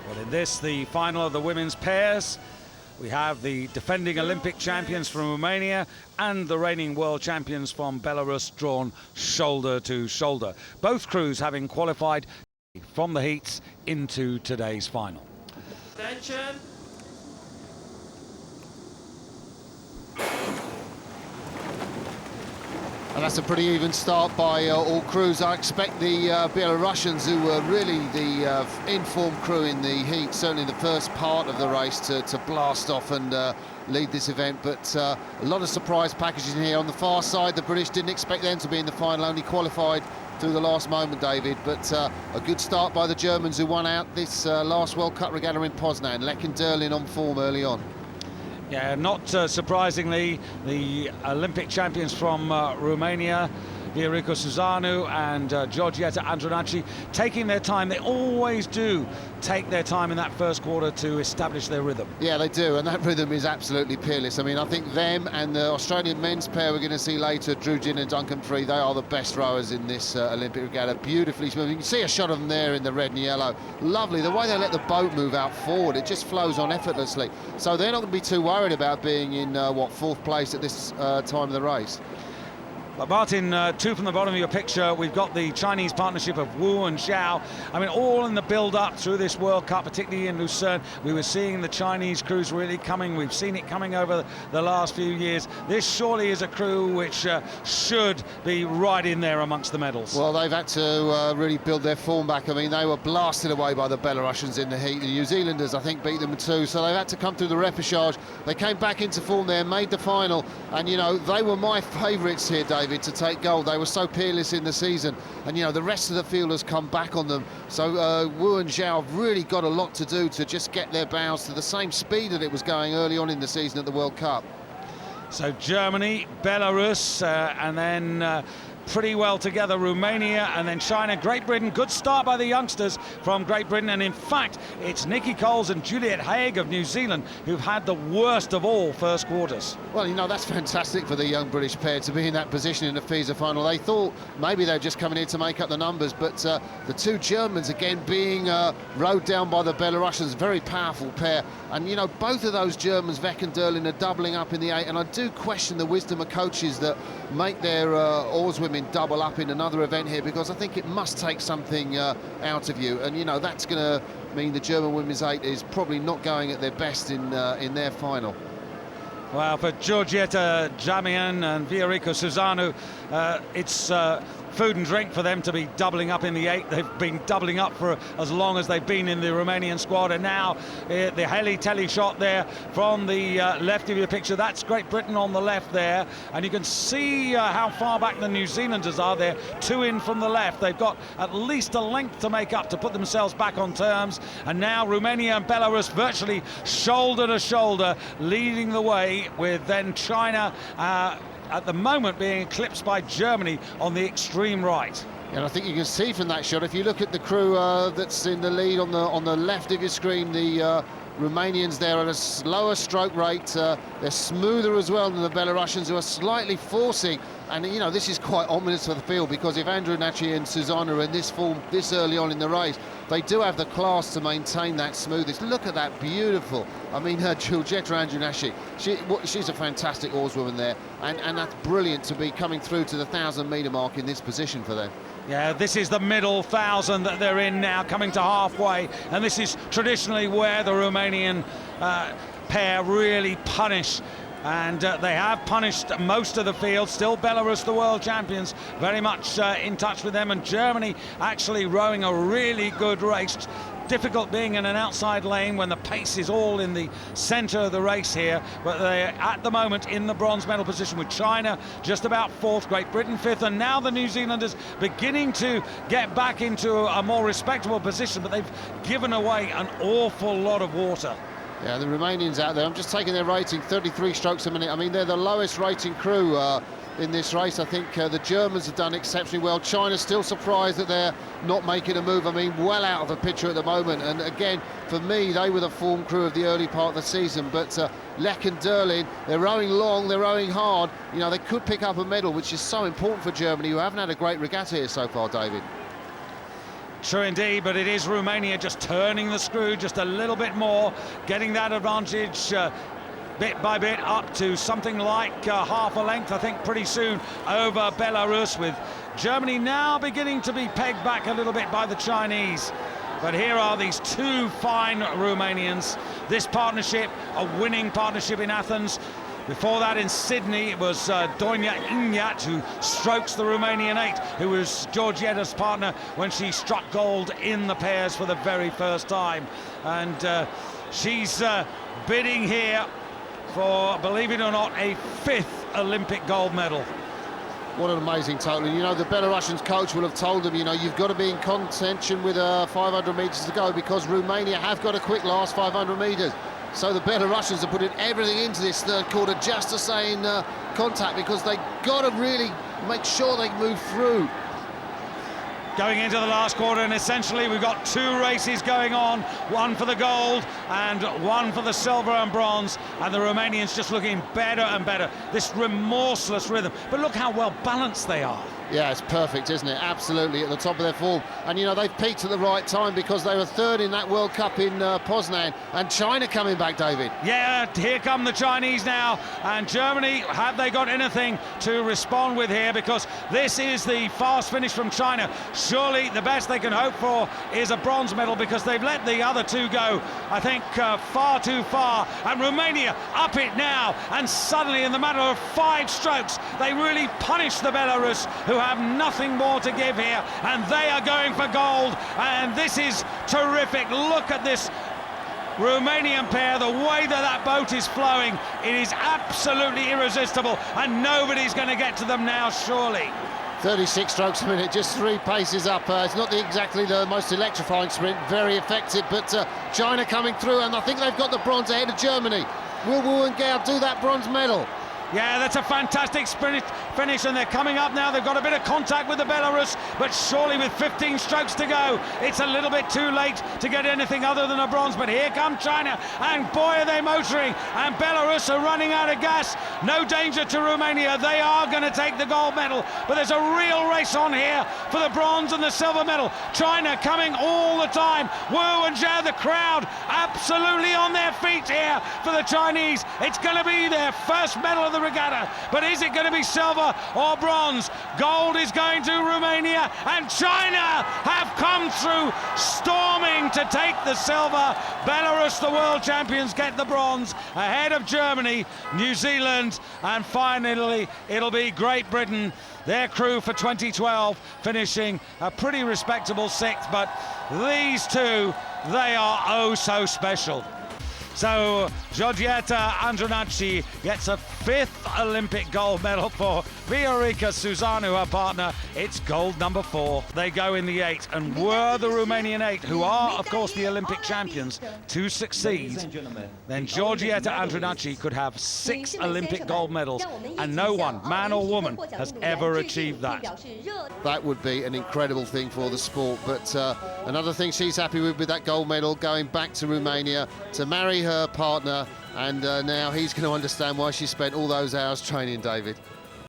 Well, in this, the final of the women's pairs, we have the defending Olympic champions from Romania and the reigning world champions from Belarus drawn shoulder to shoulder. Both crews having qualified from the heats into today's final. Attention. And that's a pretty even start by all crews. I expect the Belarusians, who were really the informed crew in the heat, certainly in the first part of the race, to blast off and lead this event. But a lot of surprise packages in here. On the far side, the British didn't expect them to be in the final, only qualified through the last moment, David. But a good start by the Germans, who won out this last World Cup regatta in Poznan. Lecken Derlin on form early on. Yeah, not surprisingly, the Olympic champions from Romania, Viorica Susanu and Georgieta Andronaci, taking their time. They always do take their time in that first quarter to establish their rhythm. Yeah, they do, and that rhythm is absolutely peerless. I mean, I think them and the Australian men's pair we're going to see later, Drew Ginn and Duncan Free, they are the best rowers in this Olympic regatta. Beautifully smooth. You can see a shot of them there in the red and yellow. Lovely. The way they let the boat move out forward, it just flows on effortlessly. So they're not going to be too worried about being in, fourth place at this time of the race. But Martin, two from the bottom of your picture, we've got the Chinese partnership of Wu and Zhao. I mean, all in the build-up through this World Cup, particularly in Lucerne. We were seeing the Chinese crews really coming. We've seen it coming over the last few years. This surely is a crew which should be right in there amongst the medals. Well, they've had to really build their form back. I mean, they were blasted away by the Belarusians in the heat. The New Zealanders, I think, beat them too. So they've had to come through the repechage. They came back into form there, made the final. And, you know, they were my favourites here, David, to take gold. They were so peerless in the season, and you know the rest of the field has come back on them. So Wu and Zhao have really got a lot to do to just get their bows to the same speed that it was going early on in the season at the World Cup. So Germany, Belarus, and then pretty well together Romania, and then China. Great Britain, good start by the youngsters from Great Britain, and in fact it's Nikki Coles and Juliet Haig of New Zealand who've had the worst of all first quarters. Well, you know, that's fantastic for the young British pair to be in that position in the FISA final. They thought maybe they're just coming here to make up the numbers, but the two Germans again being rowed down by the Belarusians, very powerful pair. And you know, both of those Germans, Veck and Derlin, are doubling up in the 8, and I do question the wisdom of coaches that make their oarswomen double up in another event here, because I think it must take something out of you, and you know that's going to mean the German women's 8 is probably not going at their best in their final. Well, for Georgieta Jamian and Viorica Susanu, it's food and drink for them to be doubling up in the 8. They've been doubling up for as long as they've been in the Romanian squad, and now the heli-telly shot there from the left of your picture, that's Great Britain on the left there, and you can see how far back the New Zealanders are there, 2 in from the left. They've got at least a length to make up to put themselves back on terms, and now Romania and Belarus virtually shoulder to shoulder leading the way, with then China at the moment being eclipsed by Germany on the extreme right. And I think you can see from that shot, if you look at the crew that's in the lead on the left of your screen, the Romanians there at a slower stroke rate. They're smoother as well than the Belarusians, who are slightly forcing. And you know, this is quite ominous for the field, because if Andronaci and Susana are in this form this early on in the race, they do have the class to maintain that smoothness. Look at that, beautiful. I mean, Georgieta Andronaci, she's a fantastic oarswoman there, and that's brilliant to be coming through to the 1,000-metre mark in this position for them. Yeah, this is the middle 1,000 that they're in now, coming to halfway, and this is traditionally where the Romanian pair really punish. And they have punished most of the field. Still Belarus, the world champions, very much in touch with them, and Germany actually rowing a really good race. Difficult being in an outside lane when the pace is all in the centre of the race here, but they're at the moment in the bronze medal position, with China just about 4th, Great Britain 5th, and now the New Zealanders beginning to get back into a more respectable position, but they've given away an awful lot of water. Yeah, the Romanians out there, I'm just taking their rating, 33 strokes a minute. I mean, they're the lowest rating crew in this race. I think the Germans have done exceptionally well. China's still surprised that they're not making a move. I mean, well out of the picture at the moment. And again, for me, they were the form crew of the early part of the season. But Leck and Derlin, they're rowing long, they're rowing hard. You know, they could pick up a medal, which is so important for Germany, who haven't had a great regatta here so far, David. True indeed, but it is Romania just turning the screw just a little bit more, getting that advantage bit by bit up to something like half a length, I think, pretty soon over Belarus, with Germany now beginning to be pegged back a little bit by the Chinese. But here are these two fine Romanians. This partnership, a winning partnership in Athens. Before that in Sydney, it was Doina Ignat who strokes the Romanian 8, who was Georgietta's partner when she struck gold in the pairs for the very first time. And she's bidding here for, believe it or not, a 5th Olympic gold medal. What an amazing total. You know, the Belarusian coach will have told them, you know, you've got to be in contention with 500 metres to go, because Romania have got a quick last 500 metres. So the Belarusians are putting everything into this third quarter just to stay in contact, because they've got to really make sure they move through. Going into the last quarter, and essentially we've got 2 races going on, one for the gold and one for the silver and bronze, and the Romanians just looking better and better. This remorseless rhythm, but look how well balanced they are. Yeah, it's perfect, isn't it? Absolutely at the top of their form. And, you know, they've peaked at the right time, because they were 3rd in that World Cup in Poznan. And China coming back, David. Yeah, here come the Chinese now. And Germany, have they got anything to respond with here? Because this is the fast finish from China. Surely the best they can hope for is a bronze medal, because they've let the other two go, I think, far too far. And Romania up it now. And suddenly, in the matter of 5 strokes, they really punish the Belarus, who have nothing more to give here, and they are going for gold. And this is terrific. Look at this Romanian pair, the way that boat is flowing. It is absolutely irresistible, and nobody's going to get to them now, surely. 36 strokes a minute, just 3 paces up. It's not exactly the most electrifying sprint, very effective, but China coming through, and I think they've got the bronze ahead of Germany. Will Wu and Gao do that bronze medal? Yeah, that's a fantastic finish, and they're coming up now. They've got a bit of contact with the Belarus, but surely with 15 strokes to go, it's a little bit too late to get anything other than a bronze. But here come China, and boy, are they motoring, and Belarus are running out of gas. No danger to Romania. They are going to take the gold medal, but there's a real race on here for the bronze and the silver medal. China coming all the time. Wu and Zhao, the crowd absolutely on their feet here for the Chinese. It's going to be their first medal of the regatta, but is it going to be silver or bronze? Gold is going to Romania, and China have come through, storming to take the silver. Belarus, the world champions, get the bronze ahead of Germany, New Zealand, and finally it'll be Great Britain, their crew for 2012, finishing a pretty respectable 6th. But these two, they are oh so special. So Georgietta Andronacci gets a 5th Olympic gold medal for Viorica Suzanou, her partner. It's gold number 4. They go in the 8, and were the Romanian 8, who are, of course, the Olympic champions, to succeed, then Georgietta Andronacci could have 6 Olympic gold medals, and no one, man or woman, has ever achieved that. That would be an incredible thing for the sport, but another thing she's happy with that gold medal, going back to Romania to marry her partner, and now he's going to understand why she spent all those hours training, David.